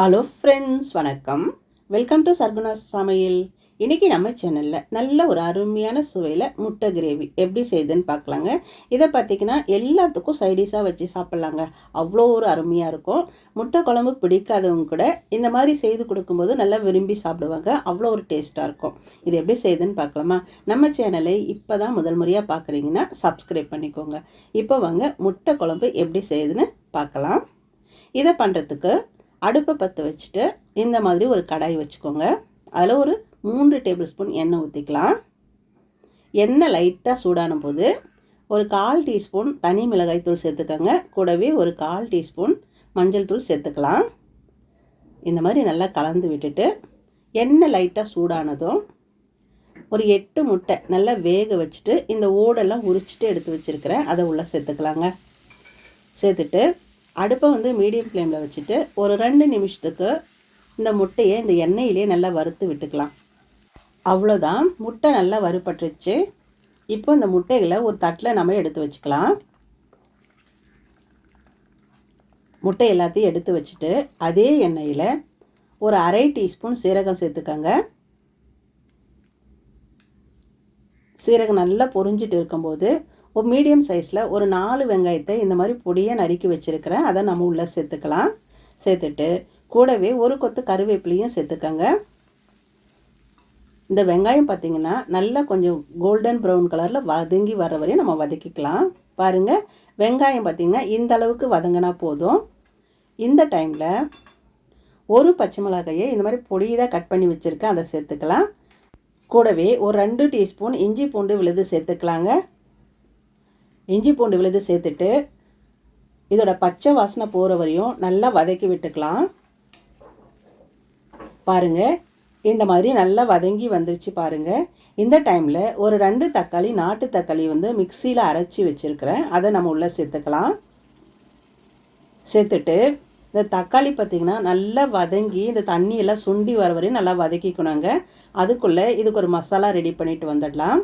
Hello friends, வணக்கம். Welcome to Sargunas சமையல். இன்றைக்கி நம்ம சேனலில் நல்ல ஒரு அருமையான சுவையில் முட்டை கிரேவி எப்படி செய்யுதுன்னு பார்க்கலாங்க. இதை பார்த்திங்கன்னா எல்லாத்துக்கும் சைடிஷாக வச்சு சாப்பிட்லாங்க. அவ்வளோ ஒரு அருமையாக இருக்கும். முட்டை குழம்பு பிடிக்காதவங்க கூட இந்த மாதிரி செய்து கொடுக்கும்போது நல்லா விரும்பி சாப்பிடுவாங்க. அவ்வளோ ஒரு டேஸ்ட்டாக இருக்கும். இது எப்படி செய்யுதுன்னு பார்க்கலாமா? நம்ம சேனலை இப்போ தான் முதல் முறையாக பார்க்குறீங்கன்னா சப்ஸ்கிரைப் பண்ணிக்கோங்க. இப்போ வாங்க முட்டை குழம்பு எப்படி செய்யுதுன்னு பார்க்கலாம். இதை பண்ணுறதுக்கு அடுப்பை பற்ற வச்சுட்டு இந்த மாதிரி ஒரு கடாய் வச்சுக்கோங்க. அதில் ஒரு 3 டேபிள் ஸ்பூன் எண்ணெய் ஊற்றிக்கலாம். எண்ணெய் லைட்டாக சூடான போது ஒரு 1/4 டீஸ்பூன் தனி மிளகாய் தூள் சேர்த்துக்கோங்க. கூடவே ஒரு 1/4 டீஸ்பூன் மஞ்சள் தூள் சேர்த்துக்கலாம். இந்த மாதிரி நல்லா கலந்து விட்டுட்டு எண்ணெய் லைட்டாக சூடானதும் ஒரு 8 முட்டை நல்லா வேக வச்சுட்டு இந்த ஓடெல்லாம் உரிச்சிட்டு எடுத்து வச்சுருக்கிறேன். அதை உள்ளே சேர்த்துக்கலாங்க. சேர்த்துட்டு அடுப்பை மீடியம் ஃப்ளேமில் வச்சுட்டு ஒரு 2 நிமிஷத்துக்கு இந்த முட்டையை இந்த எண்ணெயிலே நல்லா வறுத்து விட்டுக்கலாம். அவ்வளோதான், முட்டை நல்லா வறுபட்டுருச்சு. இப்போ இந்த முட்டைகளை ஒரு தட்டில் நம்ம எடுத்து வச்சுக்கலாம். முட்டை எல்லாத்தையும் எடுத்து வச்சுட்டு அதே எண்ணெயில் ஒரு 1/2 டீஸ்பூன் சீரகம் சேர்த்துக்கோங்க. சீரகம் நல்லா பொரிஞ்சிட்டு இருக்கும்போது ஒரு மீடியம் சைஸில் ஒரு 4 வெங்காயத்தை இந்த மாதிரி பொடியாக நறுக்கி வச்சுருக்கிறேன். அதை நம்ம உள்ளே சேர்த்துக்கலாம். சேர்த்துட்டு கூடவே ஒரு கொத்து கருவேப்பிலையும் சேர்த்துக்கோங்க. இந்த வெங்காயம் பார்த்திங்கன்னா நல்லா கொஞ்சம் கோல்டன் ப்ரௌன் கலரில் வதங்கி வர வரையும் நம்ம வதக்கிக்கலாம். பாருங்கள், வெங்காயம் பார்த்திங்கன்னா இந்த அளவுக்கு வதங்கினா போதும். இந்த டைமில் ஒரு பச்சை மிளகாயை இந்த மாதிரி பொடியாக கட் பண்ணி வச்சுருக்கேன், அதை சேர்த்துக்கலாம். கூடவே ஒரு 2 டீஸ்பூன் இஞ்சி பூண்டு விழுது சேர்த்துக்கலாங்க. இஞ்சி பூண்டு விழுது சேர்த்துட்டு இதோட பச்சை வாசனை போகிற வரையும் நல்லா வதக்கி விட்டுக்கலாம். பாருங்கள், இந்த மாதிரி நல்லா வதங்கி வந்துருச்சு பாருங்கள். இந்த டைமில் ஒரு 2 தக்காளி, நாட்டு தக்காளி மிக்சியில் அரைச்சி வச்சுருக்கிறேன், அதை நம்ம உள்ளே சேர்த்துக்கலாம். சேர்த்துட்டு இந்த தக்காளி பார்த்திங்கன்னா நல்லா வதங்கி இந்த தண்ணியெல்லாம் சுண்டி வர வரையும் நல்லா வதக்கிக்கணுங்க. அதுக்குள்ளே இதுக்கு ஒரு மசாலா ரெடி பண்ணிட்டு வந்துடலாம்.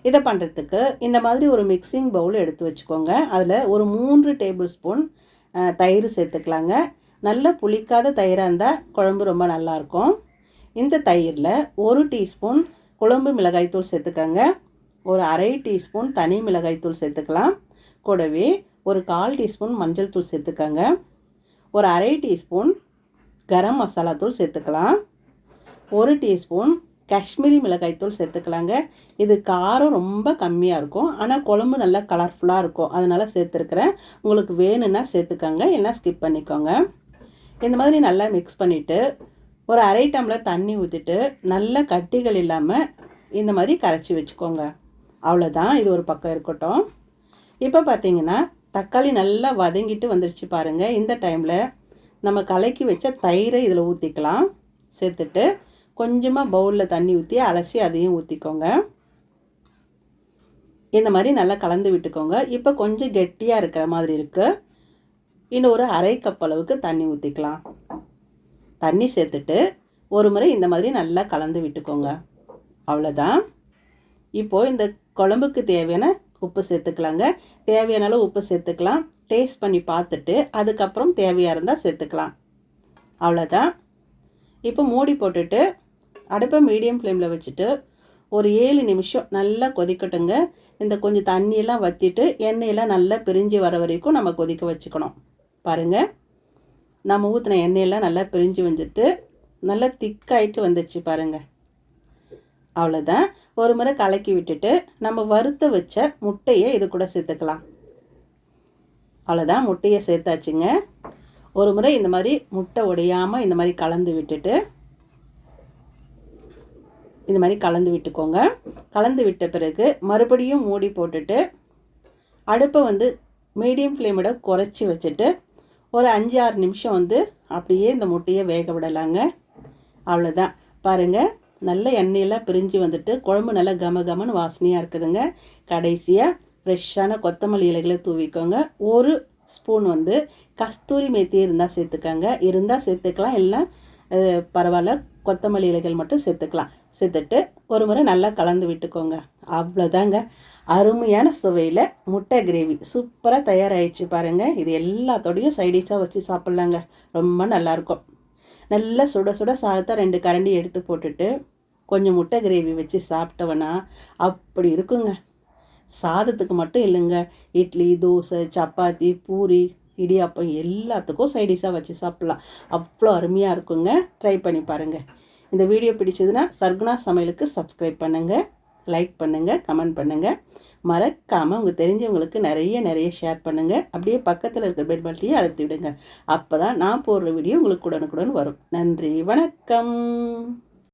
இதை பண்ணுறதுக்கு இந்த மாதிரி ஒரு மிக்சிங் பவுல் எடுத்து வச்சுக்கோங்க. அதில் ஒரு 3 டேபிள் ஸ்பூன் தயிர் சேர்த்துக்கலாங்க. நல்ல புளிக்காத தயிராக இருந்தால் குழம்பு ரொம்ப நல்லாயிருக்கும். இந்த தயிரில் 1 டீஸ்பூன் குழம்பு மிளகாய்த்தூள் சேர்த்துக்கோங்க. ஒரு 1/2 டீஸ்பூன் தனி மிளகாய்த்தூள் சேர்த்துக்கலாம். கூடவே ஒரு 1/4 டீஸ்பூன் மஞ்சள் தூள் சேர்த்துக்கோங்க. ஒரு 1/2 டீஸ்பூன் கரம் மசாலா தூள் சேர்த்துக்கலாம். 1 டீஸ்பூன் காஷ்மீரி மிளகாய்த்தூள் சேர்த்துக்கலாங்க. இது காரம் ரொம்ப கம்மியாக இருக்கும், ஆனால் குழம்பு நல்லா கலர்ஃபுல்லாக இருக்கும், அதனால் சேர்த்துருக்குறேன். உங்களுக்கு வேணும்னா சேர்த்துக்கோங்க, இல்லைனா ஸ்கிப் பண்ணிக்கோங்க. இந்த மாதிரி நல்லா மிக்ஸ் பண்ணிவிட்டு ஒரு 1/2 டம்ளர் தண்ணி ஊற்றிட்டு நல்லா கட்டிகள் இல்லாமல் இந்த மாதிரி கரைச்சி வச்சுக்கோங்க. அவ்வளோதான், இது ஒரு பக்கம் இருக்கட்டும். இப்போ பார்த்திங்கன்னா தக்காளி நல்லா வதங்கிட்டு வந்துருச்சு பாருங்கள். இந்த டைமில் நம்ம கலக்கி வச்ச தயிரை இதில் ஊற்றிக்கலாம். சேர்த்துட்டு கொஞ்சமாக பவுலில் தண்ணி ஊற்றி அலசி அதையும் ஊற்றிக்கோங்க. இந்த மாதிரி நல்லா கலந்து விட்டுக்கோங்க. இப்போ கொஞ்சம் கெட்டியாக இருக்கிற மாதிரி இருக்குது. இன்னும் ஒரு 1/2 கப் அளவுக்கு தண்ணி ஊற்றிக்கலாம். தண்ணி சேர்த்துட்டு ஒரு முறை இந்த மாதிரி நல்லா கலந்து விட்டுக்கோங்க. அவ்வளோதான். இப்போது இந்த குழம்புக்கு தேவையான உப்பு சேர்த்துக்கலாங்க. தேவையான அளவு உப்பு சேர்த்துக்கலாம். டேஸ்ட் பண்ணி பார்த்துட்டு அதுக்கப்புறம் தேவையாக இருந்தால் சேர்த்துக்கலாம். அவ்வளோதான். இப்போ மூடி போட்டுட்டு அடுப்பை மீடியம் ஃப்ளேமில் வச்சுட்டு ஒரு 7 நிமிஷம் நல்லா கொதிக்கட்டுங்க. இந்த கொஞ்சம் தண்ணியெல்லாம் வற்றிட்டு எண்ணெயெல்லாம் நல்லா பிரிஞ்சு வர வரைக்கும் நம்ம கொதிக்க வச்சுக்கணும். பாருங்கள், நம்ம ஊற்றின எண்ணெயெல்லாம் நல்லா பிரிஞ்சு வந்துட்டு நல்லா திக்காயிட்டு வந்துச்சு பாருங்கள். அவ்வளோதான். ஒரு முறை கலக்கி விட்டுட்டு நம்ம வறுத்து வச்ச முட்டையை இது கூட சேர்த்துக்கலாம். அவ்வளோதான், முட்டையை சேர்த்தாச்சுங்க. ஒரு முறை இந்த மாதிரி முட்டை உடையாமல் இந்த மாதிரி கலந்து விட்டுட்டு இந்த மாதிரி கலந்து விட்டுக்கோங்க. கலந்து விட்ட பிறகு மறுபடியும் மூடி போட்டுட்டு அடுப்பை மீடியம் ஃப்ளேமோட குறைச்சி வச்சுட்டு ஒரு 5-6 நிமிஷம் அப்படியே இந்த முட்டையை வேக விடலாங்க. அவ்வளோதான். பாருங்கள், நல்ல எண்ணெயெல்லாம் பிரிஞ்சு வந்துட்டு குழம்பு நல்லா கமகமன்னு வாசனையாக இருக்குதுங்க. கடைசியாக ஃப்ரெஷ்ஷான கொத்தமல்லி இலைகளை தூவிக்கோங்க. ஒரு ஸ்பூன் கஸ்தூரி மேத்தி இருந்தால் சேர்த்துக்கோங்க. இருந்தால் சேர்த்துக்கலாம், இல்லை பரவாயில்ல, கொத்தமல்லி இலைகள் மட்டும் சேர்த்துக்கலாம். சேர்த்துட்டு ஒரு முறை நல்லா கலந்து விட்டுக்கோங்க. அவ்வளோதாங்க, அருமையான சுவையில் முட்டை கிரேவி சூப்பராக தயாராகிடுச்சு பாருங்கள். இது எல்லாத்தோடையும் சைடிஷாக வச்சு சாப்பிட்லாங்க, ரொம்ப நல்லாயிருக்கும். நல்லா சுட சுட சாதத்தை 2 கரண்டி எடுத்து போட்டுட்டு கொஞ்சம் முட்டை கிரேவி வச்சு சாப்பிட்டவனா அப்படி இருக்குங்க. சாதத்துக்கு மட்டும் இல்லைங்க, இட்லி, தோசை, சப்பாத்தி, பூரி, இடியாப்பம் எல்லாத்துக்கும் சைடிஷாக வச்சு சாப்பிட்லாம். அவ்வளோ அருமையாக இருக்குங்க. ட்ரை பண்ணி பாருங்கள். இந்த வீடியோ பிடிச்சதுன்னா சர்குணா சமையலுக்கு சப்ஸ்கிரைப் பண்ணுங்கள், லைக் பண்ணுங்கள், கமெண்ட் பண்ணுங்கள். மறக்காமல் உங்கள் தெரிஞ்சவங்களுக்கு நிறைய ஷேர் பண்ணுங்கள். அப்படியே பக்கத்தில் இருக்கிற பெல் பட்டனையும் அழுத்தி விடுங்க. அப்போ தான் நான் போடுற வீடியோ உங்களுக்கு உடனுக்குடன் வரும். நன்றி, வணக்கம்.